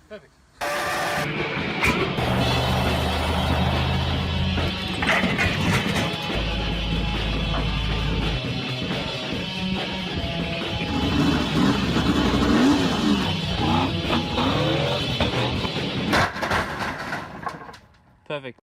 Perfect. Perfect.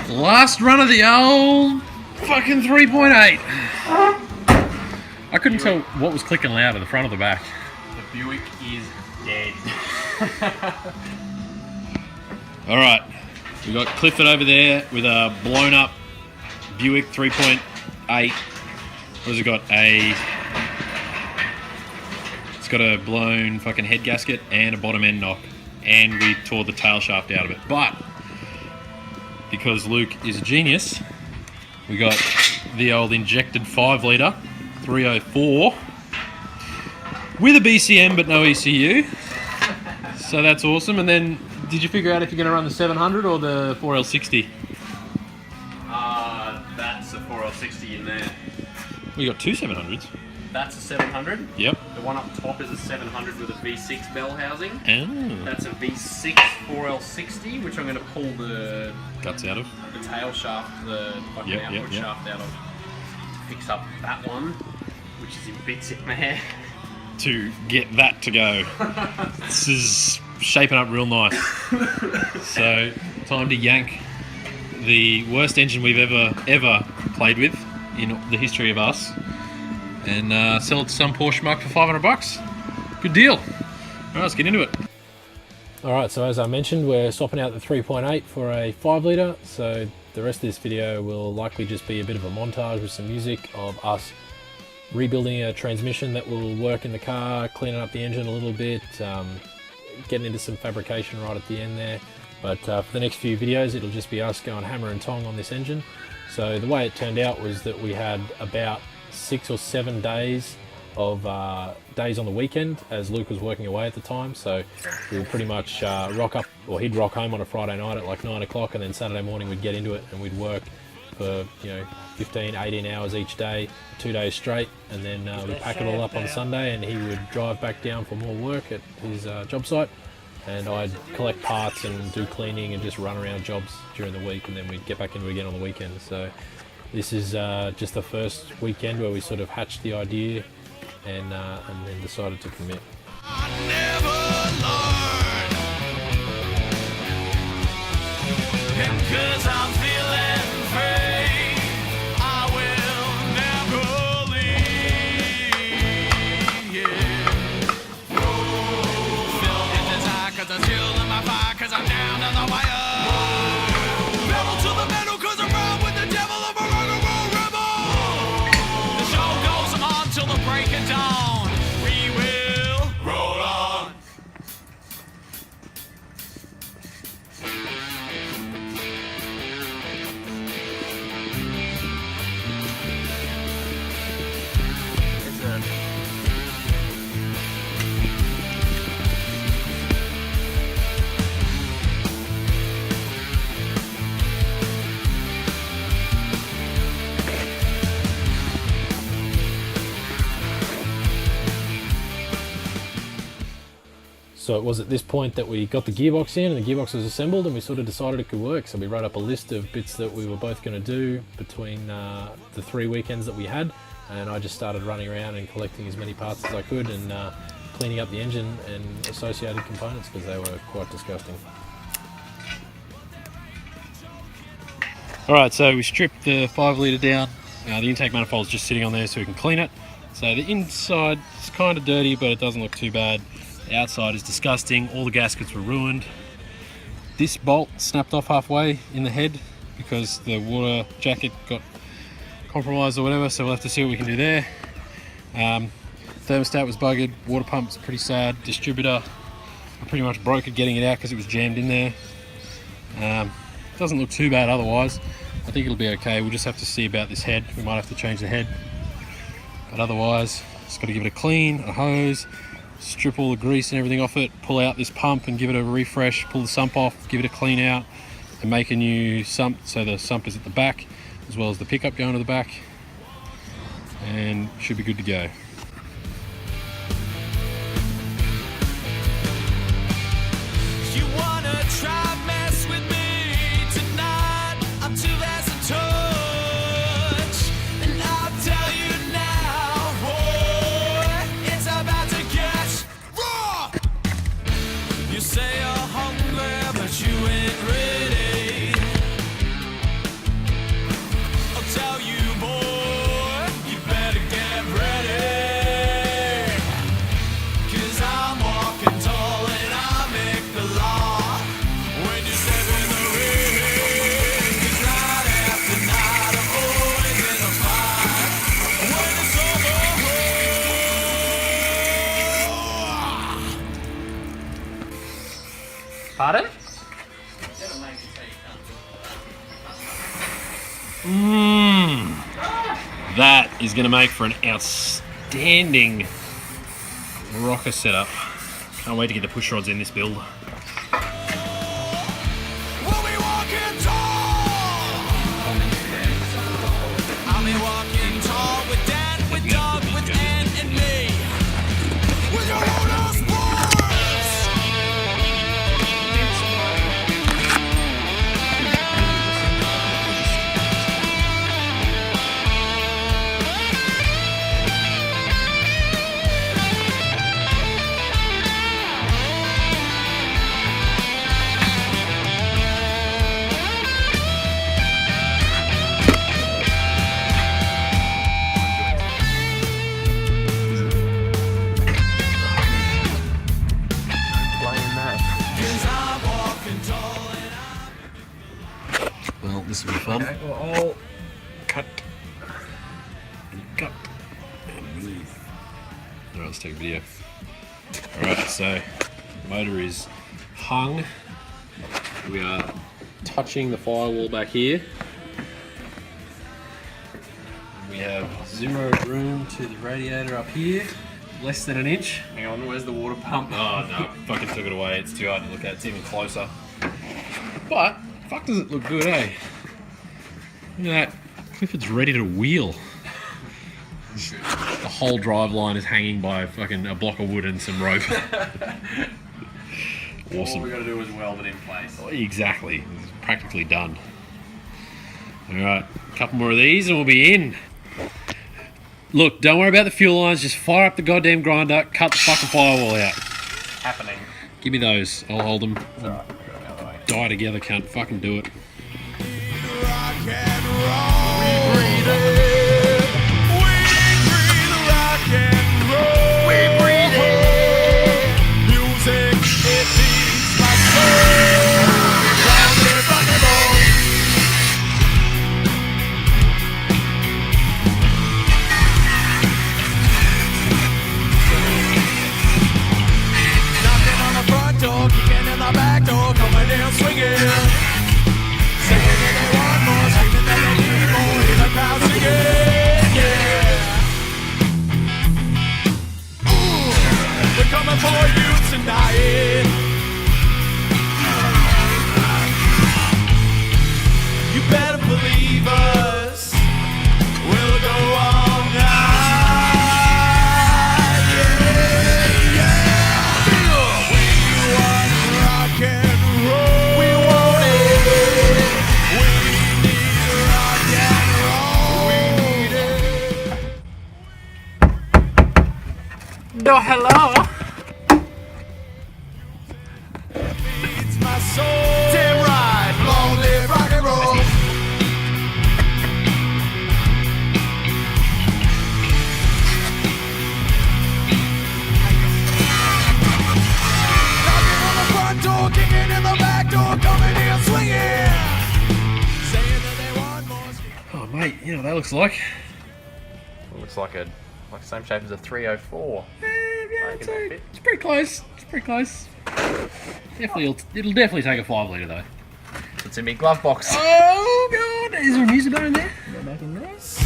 Last run of the old fucking 3.8. I couldn't tell what was clicking louder, the front or the back. The Buick is dead. Alright, we got Clifford over there with a blown up Buick 3.8. What has it got? It's got a blown fucking head gasket and a bottom end knock. And we tore the tail shaft out of it. But because Luke is a genius, we got the old injected 5 litre 304 with a BCM but no ECU. So that's awesome. And then, did you figure out if you're going to run the 700 or the 4L60? That's a 4L60 in there. We got 2 700s. That's a 700. Yep. The one up top is a 700 with a V6 bell housing. Oh. That's a V6 4L60, which I'm going to pull the Guts out of. The tail shaft, the fucking output shaft out of. To fix up that one, which is in bits in there. To get that to go. This is shaping up real nice. So, time to yank the worst engine we've ever played with in the history of us. And sell it to some poor schmuck for $500. Good deal. Alright, let's get into it. Alright, so as I mentioned, we're swapping out the 3.8 for a 5 litre. So the rest of this video will likely just be a bit of a montage with some music of us rebuilding a transmission that will work in the car, cleaning up the engine a little bit, getting into some fabrication right at the end there. But for the next few videos, it'll just be us going hammer and tong on this engine. So the way it turned out was that we had about 6 or 7 days of days on the weekend as Luke was working away at the time. So we would pretty much rock up, or he'd rock home on a Friday night at like 9 o'clock, and then Saturday morning we'd get into it and we'd work for 15, 18 hours each day, 2 days straight, and then we'd pack it all up on Sunday and he would drive back down for more work at his job site, and I'd collect parts and do cleaning and just run around jobs during the week, and then we'd get back into it again on the weekend. So this is just the first weekend where we sort of hatched the idea and then decided to commit. I never learned, and 'cause I'm feeling free, I will never leave. Yeah. Filled with desire 'cause I'm still in my fire, 'cause I'm down to the wire. Pedal to the metal 'cause I'm run with the devil of a rock and roll rebel. The show goes on till the break of dawn. We will roll on. So it was at this point that we got the gearbox in and the gearbox was assembled, and we sort of decided it could work. So we wrote up a list of bits that we were both going to do between the 3 weekends that we had, and I just started running around and collecting as many parts as I could and cleaning up the engine and associated components because they were quite disgusting. Alright, so we stripped the 5 litre down. The intake manifold's just sitting on there so we can clean it. So the inside is kind of dirty, but it doesn't look too bad. The outside is disgusting. All the gaskets were ruined. This bolt snapped off halfway in the head because the water jacket got compromised or whatever, so we'll have to see what we can do there. Thermostat was buggered. Water pump's pretty sad. Distributor, I pretty much broke it getting it out because it was jammed in there. Doesn't look too bad otherwise. I think it'll be okay. We'll just have to see about this head. We might have to change the head. But otherwise, just got to give it a clean, a hose, strip all the grease and everything off it, pull out this pump and give it a refresh, pull the sump off, give it a clean out, and make a new sump so the sump is at the back, as well as the pickup going to the back. And should be good to go. You wanna try mess with me tonight? I'm too fast to touch, and I'll tell you now, boy, it's about to get raw. You say you're hungry, but you ain't ready. I'll tell you, boy, you better get ready. 'Cause I'm walking tall and I make the law. When you step in the ring, 'cause night after night I'm always in a fight. When it's over. Pardon? That is going to make for an outstanding rocker setup. Can't wait to get the push rods in this build. We'll be walking tall. I'll be walking tall with Dan, with Doug, with Ann, and me. With your own sports. Well, this will be fun. Okay, well, I'll cut. Cut. And move. Alright, let's take a video. Alright, so the motor is hung. We are touching the firewall back here. We have zero room to the radiator up here. Less than an inch. Hang on, where's the water pump? Oh no, fucking took it away. It's too hard to look at. It's even closer. But, fuck does it look good, eh? Look at that. Clifford's ready to wheel. The whole drive line is hanging by fucking a block of wood and some rope. Awesome. All we gotta do is weld it in place. Exactly. It's practically done. Alright, a couple more of these and we'll be in. Look, don't worry about the fuel lines, just fire up the goddamn grinder, cut the fucking firewall out. Happening. Give me those, I'll hold them. Alright, Die together, cunt. Fucking do it. Rock and roll. We breathe it. We breathe rock and roll. We breathe it. Music, it beats like soul. Round and rock and roll. Knocking on the front door, kicking in the back door, coming in swinging. Singing and they want more, screaming that they need more, hear the crowd singing. No, hello. It's my soul. Damn right. Long live rock and roll. Knocking on the front door, kicking in the back door, coming in swinging. Saying that they want more. Oh, mate, you know what that looks like? Looks like the same shape as a 304. It's pretty close. It's pretty close. It'll definitely take a 5 litre though. It's in my glove box. Oh god! Is there a music on in there? Not making noise.